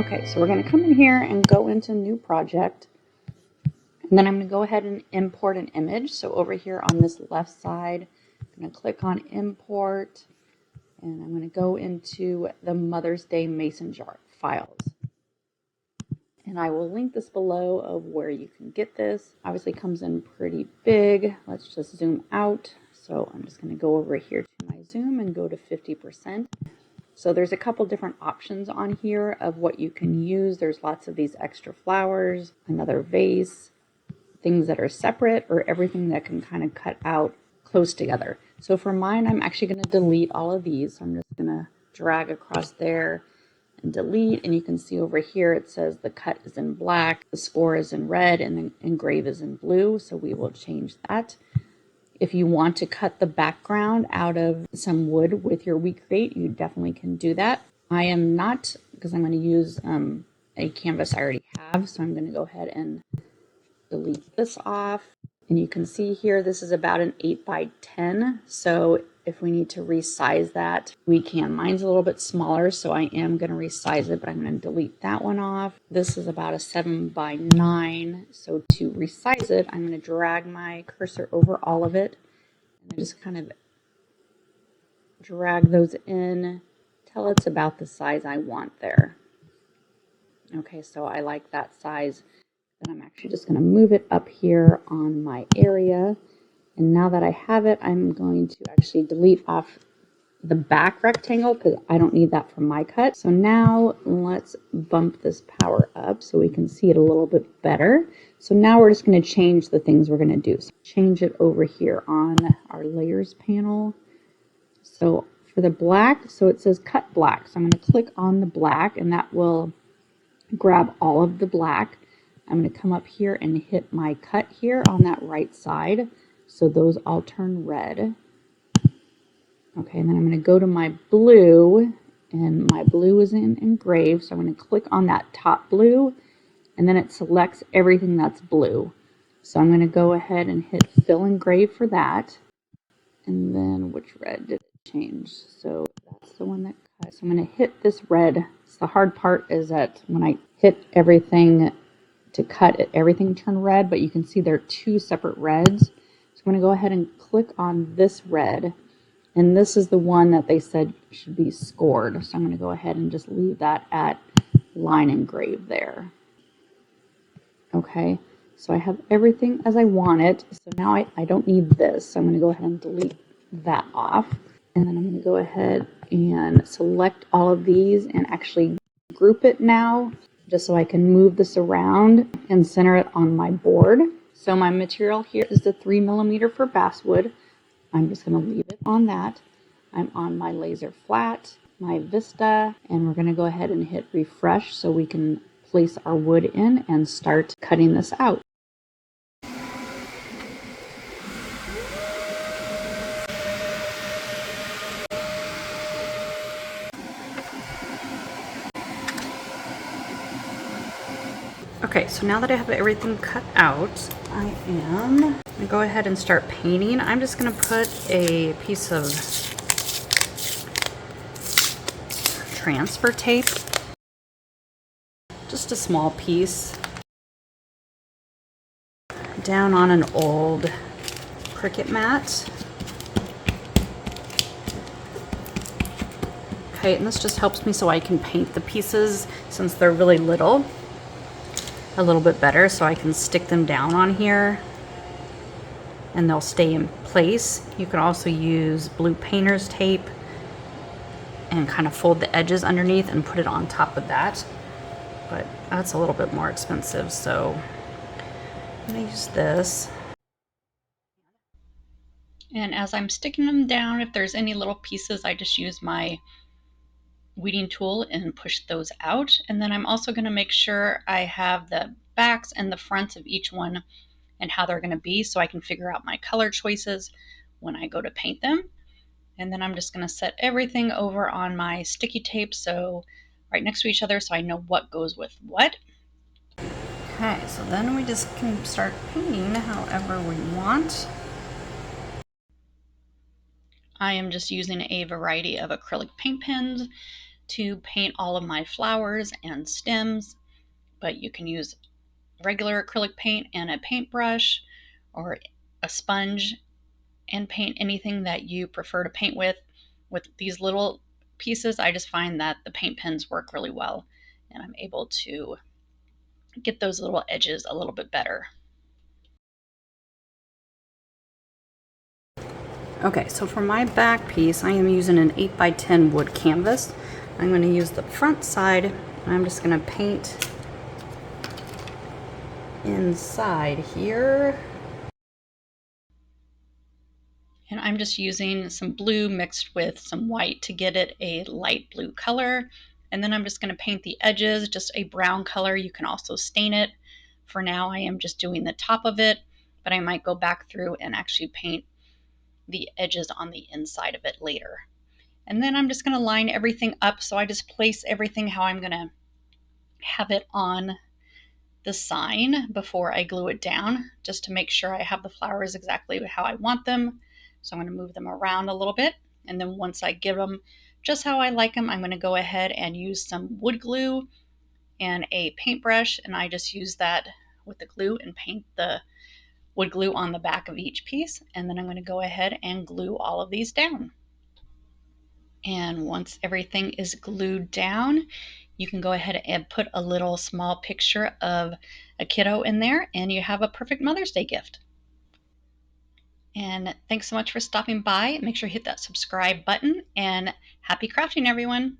Okay, so we're going to come in here and go into new project. And then I'm going to go ahead and import an image. So over here on this left side, I'm going to click on import. And I'm going to go into the Mother's Day Mason jar files. And I will link this below of where you can get this. Obviously comes in pretty big. Let's just zoom out. So I'm just going to go over here to my zoom and go to 50%. So there's a couple different options on here of what you can use. There's lots of these extra flowers, another vase, things that are separate, or everything that can kind of cut out close together. So for mine, I'm actually going to delete all of these. So I'm just going to drag across there and delete. And you can see over here, it says the cut is in black, the score is in red, and the engrave is in blue. So we will change that. If you want to cut the background out of some wood with your WeCreat, you definitely can do that. I am not, because I'm going to use a canvas I already have. So I'm going to go ahead and delete this off. And you can see here, this is about an 8 by 10. So if we need to resize that, we can. Mine's a little bit smaller, so I am going to resize it, but I'm going to delete that one off. This is about a 7 by 9. So to resize it, I'm going to drag my cursor over all of it and just kind of drag those in till it's about the size I want there. Okay, so I like that size. And I'm actually just going to move it up here on my area. And now that I have it, I'm going to actually delete off the back rectangle because I don't need that for my cut. So now let's bump this power up so we can see it a little bit better. So now we're just going to change the things we're going to do. So change it over here on our layers panel. So for the black, so it says cut black. So I'm going to click on the black and that will grab all of the black. I'm going to come up here and hit my cut here on that right side. So those all turn red. Okay, and then I'm going to go to my blue, and my blue is in engrave. So I'm going to click on that top blue, and then it selects everything that's blue. So I'm going to go ahead and hit fill engrave for that. And then which red did it change? So that's the one that cut. So I'm going to hit this red. So the hard part is that when I hit everything to cut it, everything turned red, but you can see there are two separate reds. So I'm going to go ahead and click on this red, and this is the one that they said should be scored. So I'm going to go ahead and just leave that at line engrave there. Okay, so I have everything as I want it. So now I don't need this. So I'm going to go ahead and delete that off. And then I'm going to go ahead and select all of these and actually group it now, just so I can move this around and center it on my board. So my material here is the 3mm for basswood. I'm just going to leave it on that. I'm on my laser flat, my Vista, and we're going to go ahead and hit refresh so we can place our wood in and start cutting this out. Okay, so now that I have everything cut out, I am going to go ahead and start painting. I'm just going to put a piece of transfer tape, just a small piece, down on an old Cricut mat. Okay, and this just helps me so I can paint the pieces, since they're really little, a little bit better, so I can stick them down on here and they'll stay in place. You can also use blue painter's tape and kind of fold the edges underneath and put it on top of that, but that's a little bit more expensive, so I'm going to use this. And as I'm sticking them down, if there's any little pieces, I just use my weeding tool and push those out. And then I'm also going to make sure I have the backs and the fronts of each one and how they're going to be, so I can figure out my color choices when I go to paint them. And then I'm just going to set everything over on my sticky tape, so right next to each other, so I know what goes with what. Okay, so then we just can start painting however we want. I am just using a variety of acrylic paint pens. to paint all of my flowers and stems, but you can use regular acrylic paint and a paintbrush or a sponge and paint anything that you prefer to paint with. With these little pieces, I just find that the paint pens work really well, and I'm able to get those little edges a little bit better. Okay, so for my back piece, I am using an 8x10 wood canvas. I'm going to use the front side, and I'm just going to paint inside here. And I'm just using some blue mixed with some white to get it a light blue color. And then I'm just going to paint the edges, just a brown color. You can also stain it. For now, I am just doing the top of it, but I might go back through and actually paint the edges on the inside of it later. And then I'm just going to line everything up. So I just place everything how I'm going to have it on the sign before I glue it down, just to make sure I have the flowers exactly how I want them. So I'm going to move them around a little bit. And then once I give them just how I like them, I'm going to go ahead and use some wood glue and a paintbrush. And I just use that with the glue and paint the wood glue on the back of each piece. And then I'm going to go ahead and glue all of these down. And once everything is glued down, you can go ahead and put a little small picture of a kiddo in there, and you have a perfect Mother's Day gift. And thanks so much for stopping by. Make sure you hit that subscribe button, and happy crafting, everyone.